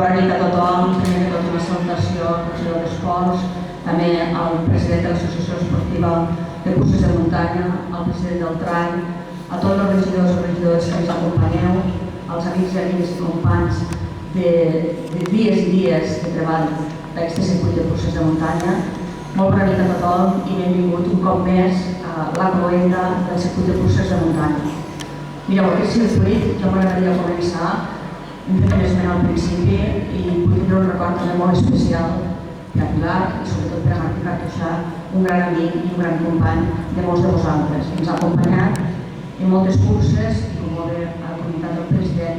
bona nit a tothom. Primer de tot una salutació al regidor d'Esports, també al president de l'Associació Esportiva de Curses de Muntanya, al president del TRAI, a tots els regidors i regidores que ens acompanyeu, als amics i amigues i companys de dies i dies de treball d'aquest circuit de curses de muntanya. Molt bona nit a tothom i benvingut un cop més a la cloenda del circuit de curses de muntanya. Mireu, aquest circuit jo m'agradaria començar fent un esment al principi i vull tindre un record també molt especial per a Pilar i sobretot per a Martí Cartoixà, un gran amic i un gran company de molts de vosaltres. Ens ha acompanyat en moltes curses i, com molt bé ha comentat el president,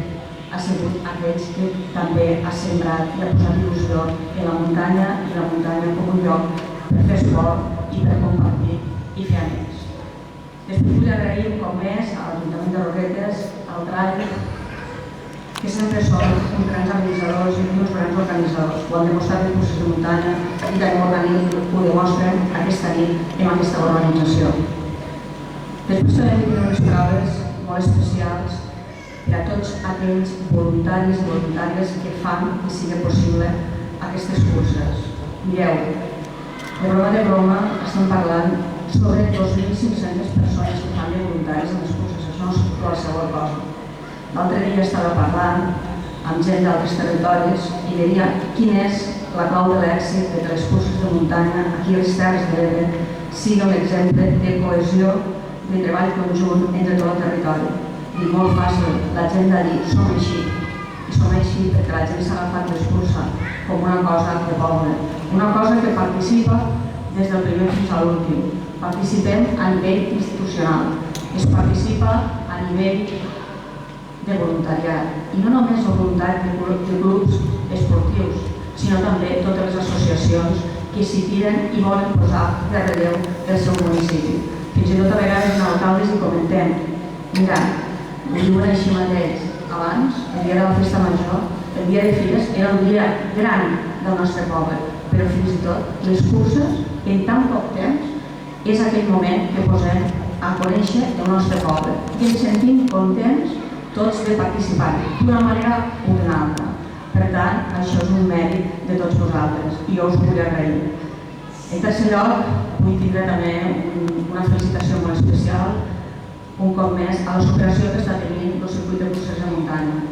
ha sigut aquells que també ha sembrat i ha posat il·lusió en la muntanya i la muntanya com un lloc per fer esport i per compartir i fer amics. Després vull agrair un cop més a l'Ajuntament de Roquetes, al TRAI, que sempre són uns grans organitzadors i uns grans organitzadors. Ho han demostrat en curses de muntanya i també ho demostren aquesta nit en aquesta organització. Després també vull dir unes paraules molt especials per a tots aquells voluntaris i voluntàries que fan que sigui possible aquestes curses. Mireu, de broma estem parlant sobre 2.500 persones que fan de voluntaris en les curses, això no és qualsevol cosa. L'altre dia estava parlant amb gent d'altres territoris i deia quina és la clau de l'èxit de que les curses de muntanya aquí a les Terres de l'Ebre sigui un exemple de cohesió, de treball conjunt entre tot el territori. I molt fàcil, la gent de dir som així, i som així perquè la gent s'ha agafat l'excursa com una cosa de poble, una cosa que participa des del primer fins a l'últim. Participem a nivell institucional, es participa a nivell de voluntariat, i no només el voluntari de grups esportius, sinó també totes les associacions que s'hi tiren i volen posar de relleu el seu municipi. Fins i tot a vegades en alcaldes hi comentem, mira, ho diuen així mateix, abans, el dia de la festa major, el dia de Fires era el dia gran del nostre poble, però fins i tot les curses, en tan poc temps, és aquell moment que posem a conèixer el nostre poble i ens sentim contents tots de participar d'una manera o d'una altra. Per tant, això és un mèrit de tots vosaltres i jo us vull agrair. En tercer lloc, vull tindre també una felicitació molt especial, un cop més, a la superació que està tenint el circuit de curses de muntanya.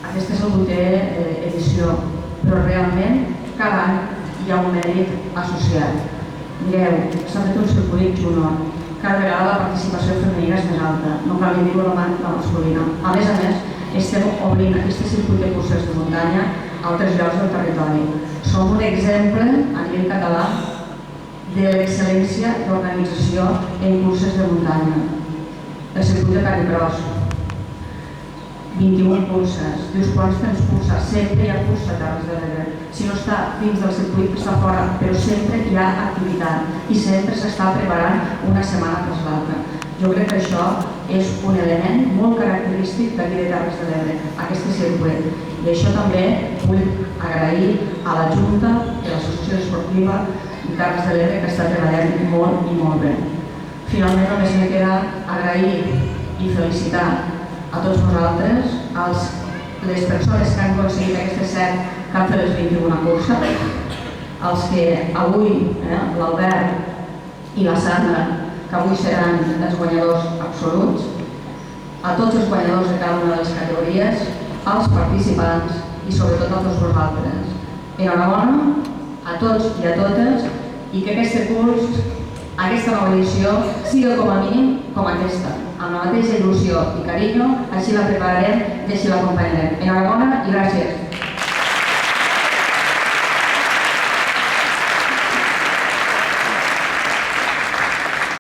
Aquesta és la 8a edició, però realment cada any hi ha un mèrit associat. Mireu, s'ha fet un circuit junior. Cada vegada la participació femenina és més alta, no cal ni dir la masculina. A més, estem obrint aquest circuit de curses de muntanya a altres llocs del territori. Som un exemple a nivell català de l'excel·lència d'organització en curses de muntanya. El circuit de Caricross, 21 curses. Dius, quants temps cursa? Sempre hi ha cursa a Terres de l'Ebre. Si no està dins del circuit, està fora, però sempre hi ha activitat i sempre s'està preparant una setmana tras l'altra. Jo crec que això és un element molt característic d'aquí de Terres de l'Ebre, aquest circuit. I això també vull agrair a la Junta de l'Associació Esportiva de Terres de l'Ebre que està treballant molt i molt bé. Finalment, només me queda agrair i felicitar a tots vosaltres, les persones que han aconseguit aquestes 7 que han fet les 21 curses, els que avui, l'Albert i la Sandra, que avui seran els guanyadors absoluts, a tots els guanyadors de cada una de les categories, als participants i sobretot a tots vosaltres. Enhorabona a tots i a totes i que aquest curs, aquesta nova edició, sigui com a mínim com aquesta, amb la mateixa il·lusió i carinyo, així la prepararem i així l'acompanyarem. Enhorabona i gràcies.